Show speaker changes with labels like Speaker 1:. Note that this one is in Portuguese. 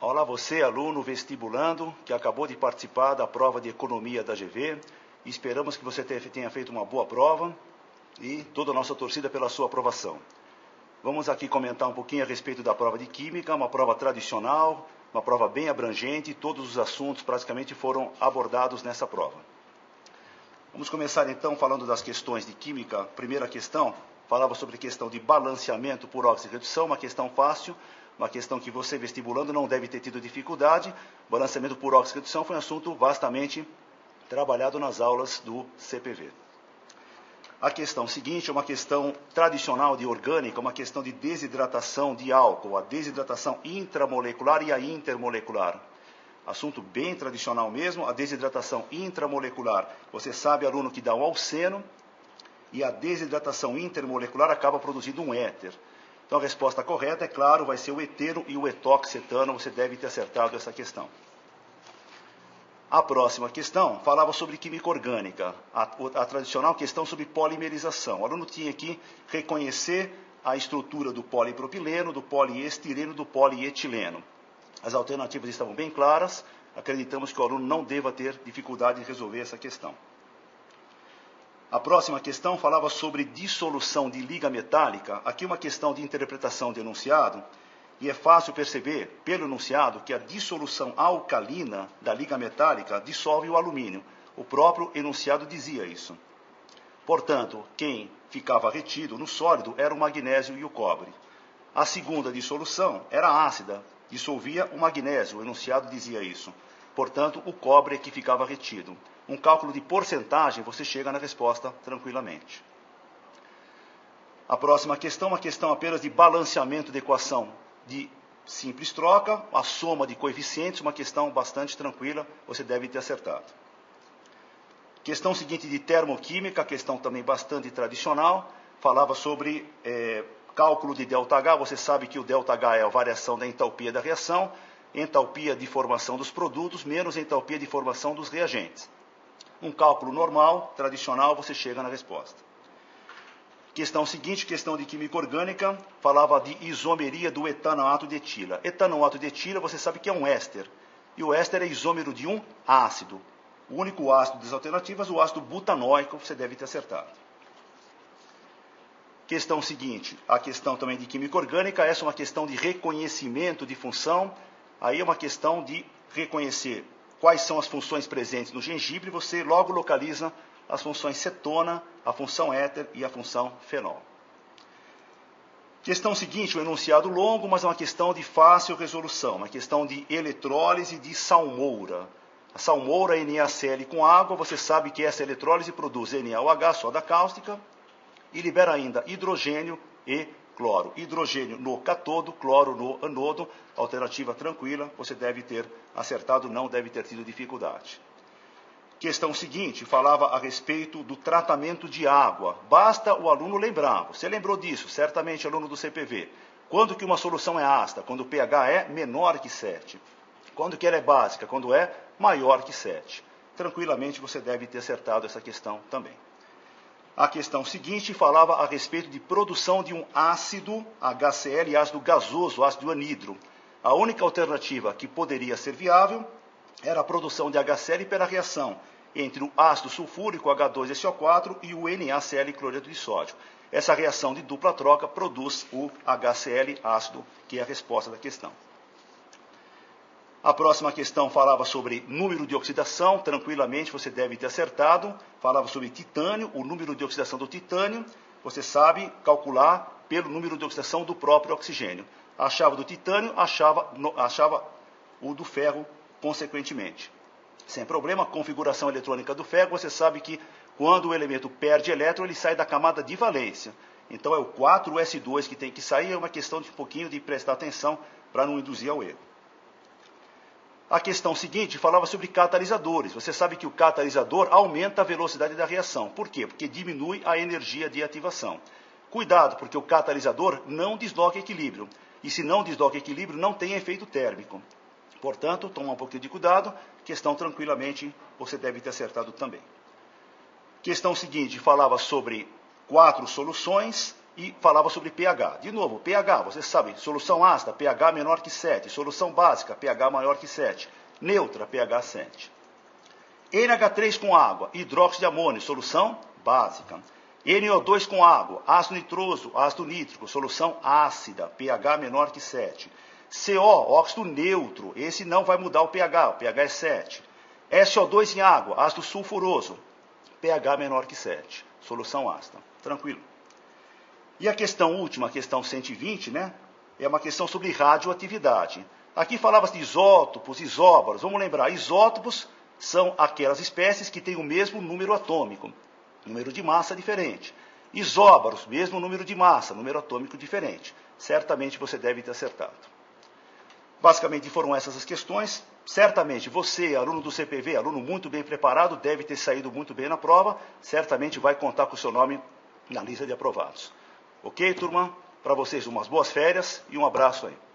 Speaker 1: Olá você, aluno vestibulando, que acabou de participar da prova de Economia da GV. Esperamos que você tenha feito uma boa prova e toda a nossa torcida pela sua aprovação. Vamos aqui comentar um pouquinho a respeito da prova de Química, uma prova tradicional, uma prova bem abrangente, todos os assuntos praticamente foram abordados nessa prova. Vamos começar então falando das questões de Química. Primeira questão, falava sobre a questão de balanceamento por óxido de redução, uma questão fácil, uma questão que você vestibulando não deve ter tido dificuldade. Balanceamento por óxido de redução foi um assunto vastamente trabalhado nas aulas do CPV. A questão seguinte é uma questão tradicional de orgânica, uma questão de desidratação de álcool, a desidratação intramolecular e a intermolecular. Assunto bem tradicional mesmo, a desidratação intramolecular. Você sabe, aluno, que dá um alceno e a desidratação intermolecular acaba produzindo um éter. Então a resposta correta, é claro, vai ser o eteno e o etoxetano, você deve ter acertado essa questão. A próxima questão falava sobre química orgânica, a tradicional questão sobre polimerização. O aluno tinha que reconhecer a estrutura do polipropileno, do poliestireno, do polietileno. As alternativas estavam bem claras, acreditamos que o aluno não deva ter dificuldade de resolver essa questão. A próxima questão falava sobre dissolução de liga metálica. Aqui uma questão de interpretação do enunciado, e é fácil perceber pelo enunciado que a dissolução alcalina da liga metálica dissolve o alumínio. O próprio enunciado dizia isso. Portanto, quem ficava retido no sólido era o magnésio e o cobre. A segunda dissolução era ácida, dissolvia o magnésio, o enunciado dizia isso. Portanto, o cobre é que ficava retido. Um cálculo de porcentagem, você chega na resposta tranquilamente. A próxima questão, uma questão apenas de balanceamento de equação de simples troca, a soma de coeficientes, uma questão bastante tranquila, você deve ter acertado. Questão seguinte de termoquímica, questão também bastante tradicional, falava sobre cálculo de ΔH. Você sabe que o ΔH é a variação da entalpia da reação, entalpia de formação dos produtos menos entalpia de formação dos reagentes. Um cálculo normal, tradicional, você chega na resposta. Questão seguinte, questão de química orgânica, falava de isomeria do etanoato de etila. Etanoato de etila, você sabe que é um éster. E o éster é isômero de um ácido. O único ácido das alternativas, o ácido butanóico, você deve ter acertado. Questão seguinte, a questão também de química orgânica, essa é uma questão de reconhecimento de função. Aí é uma questão de reconhecer quais são as funções presentes no gengibre, você logo localiza as funções cetona, a função éter e a função fenol. Questão seguinte, um enunciado longo, mas é uma questão de fácil resolução, uma questão de eletrólise de salmoura. A salmoura NaCl com água, você sabe que essa eletrólise produz NaOH, soda cáustica, e libera ainda hidrogênio e cloro. Hidrogênio no cátodo, cloro no anodo, alternativa tranquila, você deve ter acertado, não deve ter tido dificuldade. Questão seguinte, falava a respeito do tratamento de água. Basta o aluno lembrar, você lembrou disso, certamente aluno do CPV. Quando que uma solução é ácida? Quando o pH é menor que 7. Quando que ela é básica? Quando é maior que 7. Tranquilamente você deve ter acertado essa questão também. A questão seguinte falava a respeito de produção de um ácido HCl, ácido gasoso, ácido anidro. A única alternativa que poderia ser viável era a produção de HCl pela reação entre o ácido sulfúrico H2SO4 e o NaCl cloreto de sódio. Essa reação de dupla troca produz o HCl ácido, que é a resposta da questão. A próxima questão falava sobre número de oxidação, tranquilamente você deve ter acertado. Falava sobre titânio, o número de oxidação do titânio, você sabe calcular pelo número de oxidação do próprio oxigênio. Achava do titânio, achava o do ferro, consequentemente. Sem problema, configuração eletrônica do ferro, você sabe que quando o elemento perde elétron, ele sai da camada de valência. Então é o 4s2 que tem que sair, é uma questão de um pouquinho de prestar atenção para não induzir ao erro. A questão seguinte falava sobre catalisadores. Você sabe que o catalisador aumenta a velocidade da reação. Por quê? Porque diminui a energia de ativação. Cuidado, porque o catalisador não desloca equilíbrio. E se não desloca equilíbrio, não tem efeito térmico. Portanto, toma um pouquinho de cuidado. Questão tranquilamente, você deve ter acertado também. Questão seguinte falava sobre 4 soluções. e falava sobre pH. De novo, pH, vocês sabem, solução ácida, pH menor que 7. Solução básica, pH maior que 7. Neutra, pH 7. NH3 com água, hidróxido de amônio, solução básica. NO2 com água, ácido nitroso, ácido nítrico, solução ácida, pH menor que 7. CO, óxido neutro, esse não vai mudar o pH é 7. SO2 em água, ácido sulfuroso, pH menor que 7, solução ácida. Tranquilo. E a questão última, a questão 120, né? É uma questão sobre radioatividade. Aqui falava-se de isótopos, isóbaros. Vamos lembrar, isótopos são aquelas espécies que têm o mesmo número atômico, número de massa diferente. Isóbaros, mesmo número de massa, número atômico diferente. Certamente você deve ter acertado. Basicamente foram essas as questões. Certamente você, aluno do CPV, aluno muito bem preparado, deve ter saído muito bem na prova. Certamente vai contar com o seu nome na lista de aprovados. Ok, turma? Para vocês, umas boas férias e um abraço aí.